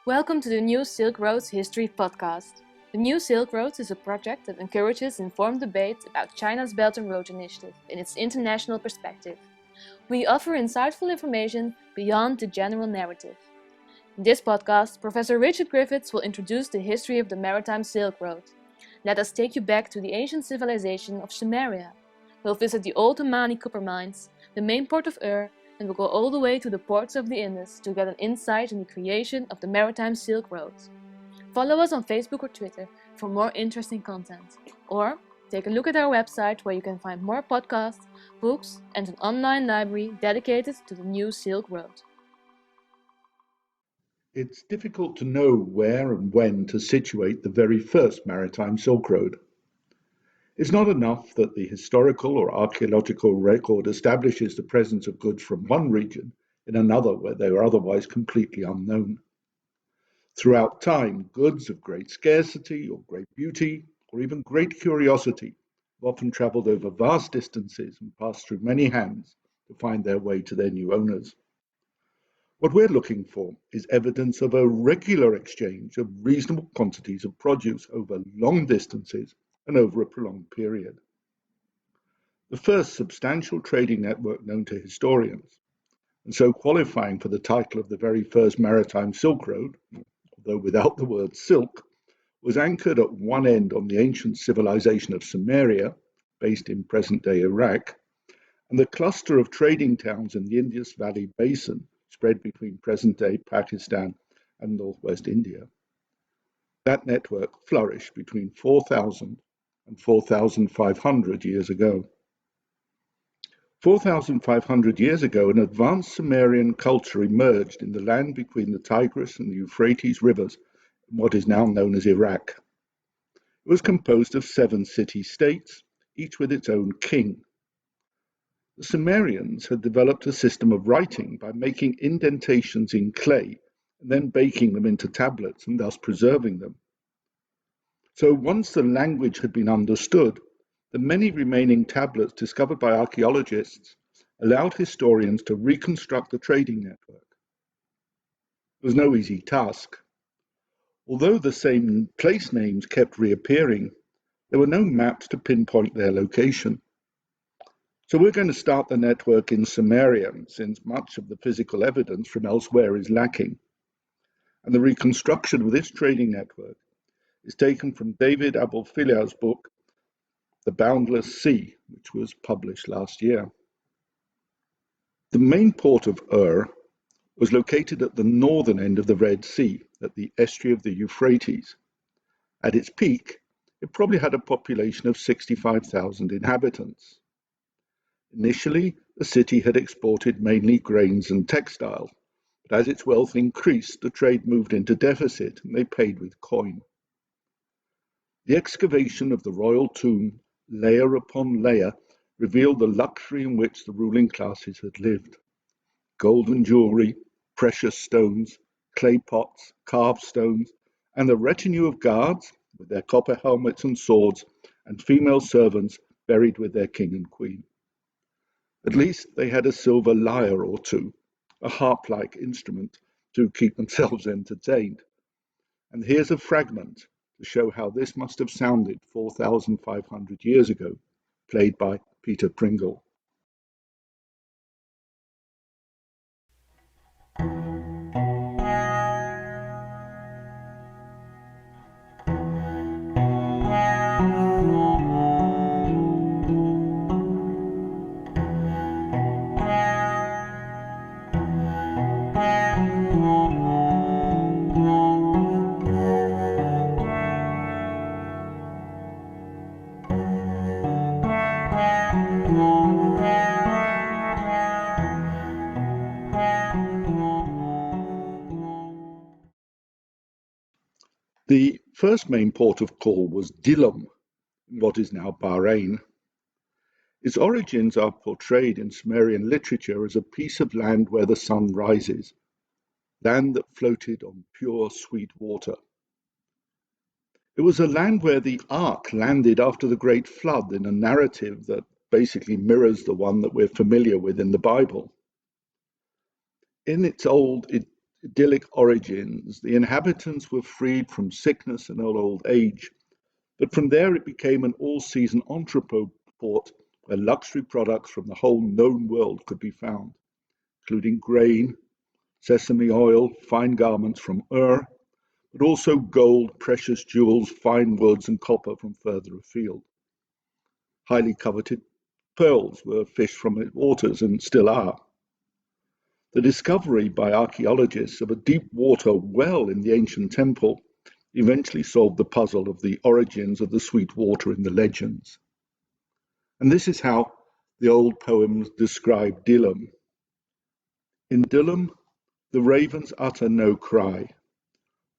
Welcome to the New Silk Road's History podcast. The New Silk Road is a project that encourages informed debate about China's Belt and Road Initiative in its international perspective. We offer insightful information beyond the general narrative. In this podcast, Professor Richard Griffiths will introduce the history of the Maritime Silk Road. Let us take you back to the ancient civilization of Sumeria. We'll visit the old Omani copper mines, the main port of Ur, and we'll go all the way to the ports of the Indus to get an insight in the creation of the Maritime Silk Road. Follow us on Facebook or Twitter for more interesting content. Or take a look at our website where you can find more podcasts, books, and an online library dedicated to the New Silk Road. It's difficult to know where and when to situate the very first Maritime Silk Road. It's not enough that the historical or archaeological record establishes the presence of goods from one region in another where they were otherwise completely unknown. Throughout time, goods of great scarcity or great beauty or even great curiosity have often travelled over vast distances and passed through many hands to find their way to their new owners. What we're looking for is evidence of a regular exchange of reasonable quantities of produce over long distances and over a prolonged period. The first substantial trading network known to historians, and so qualifying for the title of the very first Maritime Silk Road, although without the word silk, was anchored at one end on the ancient civilization of Sumeria, based in present-day Iraq, and the cluster of trading towns in the Indus Valley basin spread between present-day Pakistan and northwest India. That network flourished between 4,000 and 4,500 years ago. 4,500 years ago, an advanced Sumerian culture emerged in the land between the Tigris and the Euphrates rivers in what is now known as Iraq. It was composed of 7 city-states, each with its own king. The Sumerians had developed a system of writing by making indentations in clay and then baking them into tablets and thus preserving them. So once the language had been understood, the many remaining tablets discovered by archaeologists allowed historians to reconstruct the trading network. It was no easy task. Although the same place names kept reappearing, there were no maps to pinpoint their location. So we're going to start the network in Sumeria, since much of the physical evidence from elsewhere is lacking. And the reconstruction of this trading network is taken from David Abulfilia's book, The Boundless Sea, which was published last year. The main port of Ur was located at the northern end of the Red Sea, at the estuary of the Euphrates. At its peak, it probably had a population of 65,000 inhabitants. Initially, the city had exported mainly grains and textiles, but as its wealth increased, the trade moved into deficit and they paid with coin. The excavation of the royal tomb, layer upon layer, revealed the luxury in which the ruling classes had lived. Golden jewelry, precious stones, clay pots, carved stones, and the retinue of guards, with their copper helmets and swords, and female servants buried with their king and queen. At least they had a silver lyre or two, a harp-like instrument, to keep themselves entertained. And here's a fragment to show how this must have sounded 4,500 years ago, played by Peter Pringle. The first main port of call was Dilam, in what is now Bahrain. Its origins are portrayed in Sumerian literature as a piece of land where the sun rises, land that floated on pure, sweet water. It was a land where the ark landed after the Great Flood in a narrative that basically mirrors the one that we're familiar with in the Bible. In its old idyllic origins, the inhabitants were freed from sickness and old age, but from there it became an all-season entrepot port where luxury products from the whole known world could be found, including grain, sesame oil, fine garments from Ur, but also gold, precious jewels, fine woods, and copper from further afield. Highly coveted pearls were fished from its waters and still are. The discovery by archaeologists of a deep water well in the ancient temple eventually solved the puzzle of the origins of the sweet water in the legends. And this is how the old poems describe Dilum. In Dilum, the ravens utter no cry.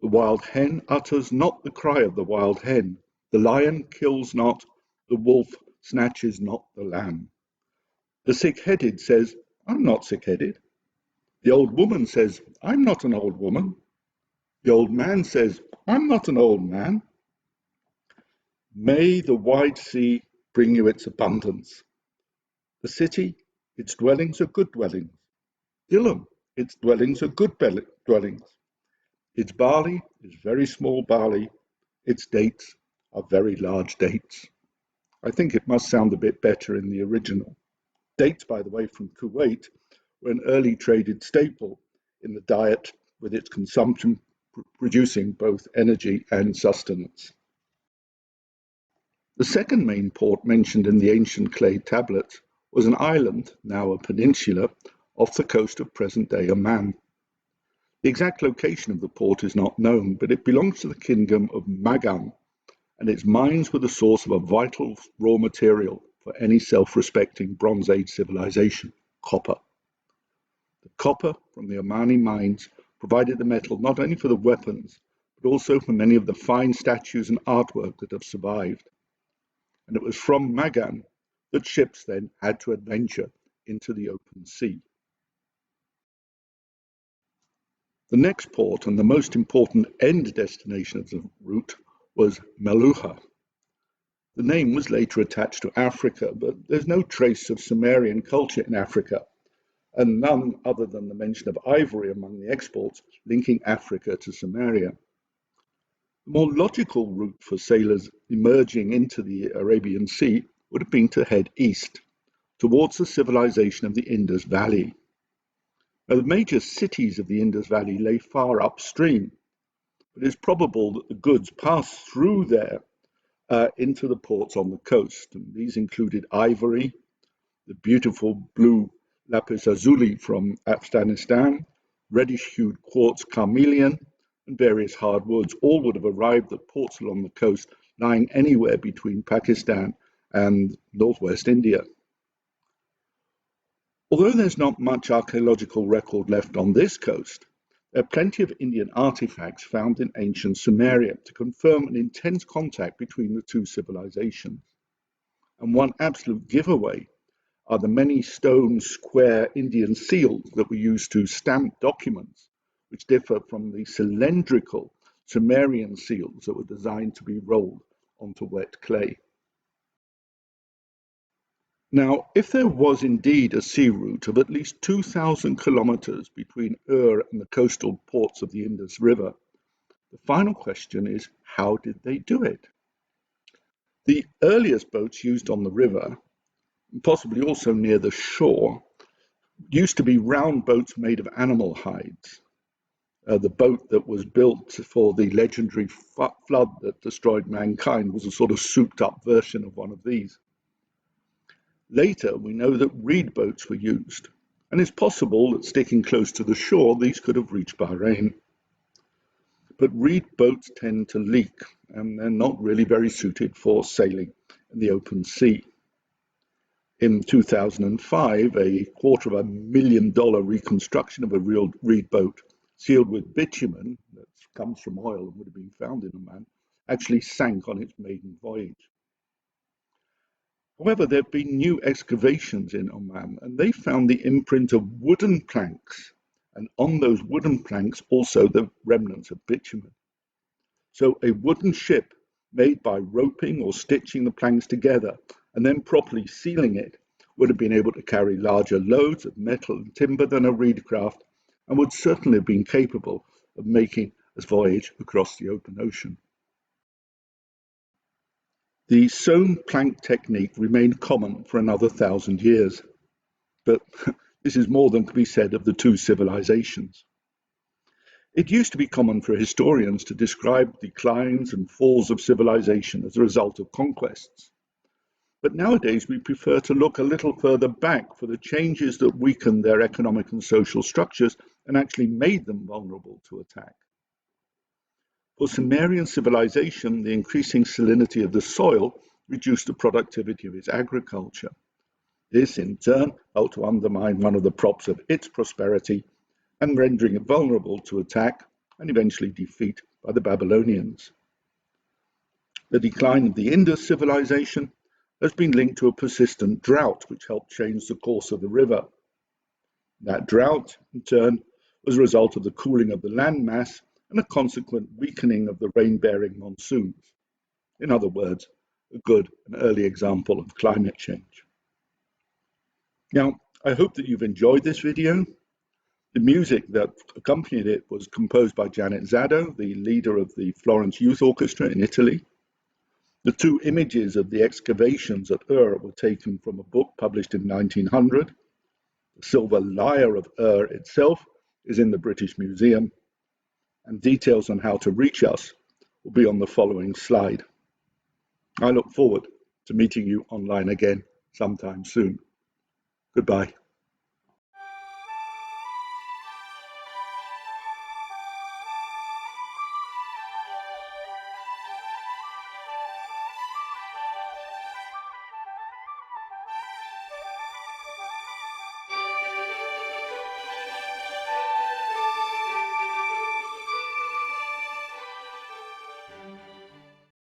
The wild hen utters not the cry of the wild hen. The lion kills not, the wolf snatches not the lamb. The sick-headed says, I'm not sick-headed. The old woman says, I'm not an old woman. The old man says, I'm not an old man. May the wide sea bring you its abundance. The city, its dwellings are good dwellings. Dilum, its dwellings are good dwellings. Its barley is very small barley. Its dates are very large dates. I think it must sound a bit better in the original. Dates, by the way, from Kuwait were an early traded staple in the diet, with its consumption producing both energy and sustenance. The second main port mentioned in the ancient clay tablets was an island, now a peninsula, off the coast of present-day Oman. The exact location of the port is not known, but it belongs to the kingdom of Magan, and its mines were the source of a vital raw material for any self-respecting Bronze Age civilization, copper. The copper from the Omani mines provided the metal not only for the weapons, but also for many of the fine statues and artwork that have survived. And it was from Magan that ships then had to adventure into the open sea. The next port and the most important end destination of the route was Meluha. The name was later attached to Africa, but there's no trace of Sumerian culture in Africa, and none other than the mention of ivory among the exports linking Africa to Sumeria. The more logical route for sailors emerging into the Arabian Sea would have been to head east, towards the civilization of the Indus Valley. Now, the major cities of the Indus Valley lay far upstream, but it is probable that the goods passed through there into the ports on the coast. And these included ivory, the beautiful blue lapis lazuli from Afghanistan, reddish-hued quartz carnelian, and various hardwoods. All would have arrived at ports along the coast, lying anywhere between Pakistan and northwest India. Although there's not much archaeological record left on this coast, there are plenty of Indian artifacts found in ancient Sumeria to confirm an intense contact between the two civilizations. And one absolute giveaway are the many stone square Indian seals that were used to stamp documents, which differ from the cylindrical Sumerian seals that were designed to be rolled onto wet clay. Now, if there was indeed a sea route of at least 2,000 kilometers between Ur and the coastal ports of the Indus River, the final question is, how did they do it? The earliest boats used on the river, possibly also near the shore, used to be round boats made of animal hides. The boat that was built for the legendary flood that destroyed mankind was a sort of souped-up version of one of these. Later, we know that reed boats were used, and it's possible that sticking close to the shore, these could have reached Bahrain. But reed boats tend to leak, and they're not really very suited for sailing in the open sea. In 2005, a $250,000 reconstruction of a real reed boat sealed with bitumen that comes from oil and would have been found in Oman actually sank on its maiden voyage. However, there have been new excavations in Oman, and they found the imprint of wooden planks, and on those wooden planks also the remnants of bitumen. So a wooden ship made by roping or stitching the planks together and then properly sealing it would have been able to carry larger loads of metal and timber than a reed craft, and would certainly have been capable of making a voyage across the open ocean. The sewn plank technique remained common for another 1,000 years, but this is more than can be said of the two civilizations. It used to be common for historians to describe declines and falls of civilization as a result of conquests. But nowadays we prefer to look a little further back for the changes that weakened their economic and social structures and actually made them vulnerable to attack. For Sumerian civilization, the increasing salinity of the soil reduced the productivity of its agriculture. This, in turn, helped to undermine one of the props of its prosperity and rendering it vulnerable to attack and eventually defeat by the Babylonians. The decline of the Indus civilization has been linked to a persistent drought which helped change the course of the river. That drought, in turn, was a result of the cooling of the landmass and a consequent weakening of the rain-bearing monsoons. In other words, a good and early example of climate change. Now, I hope that you've enjoyed this video. The music that accompanied it was composed by Janet Zaddo, the leader of the Florence Youth Orchestra in Italy. The two images of the excavations at Ur were taken from a book published in 1900. The silver lyre of Ur itself is in the British Museum, and details on how to reach us will be on the following slide. I look forward to meeting you online again sometime soon. Goodbye.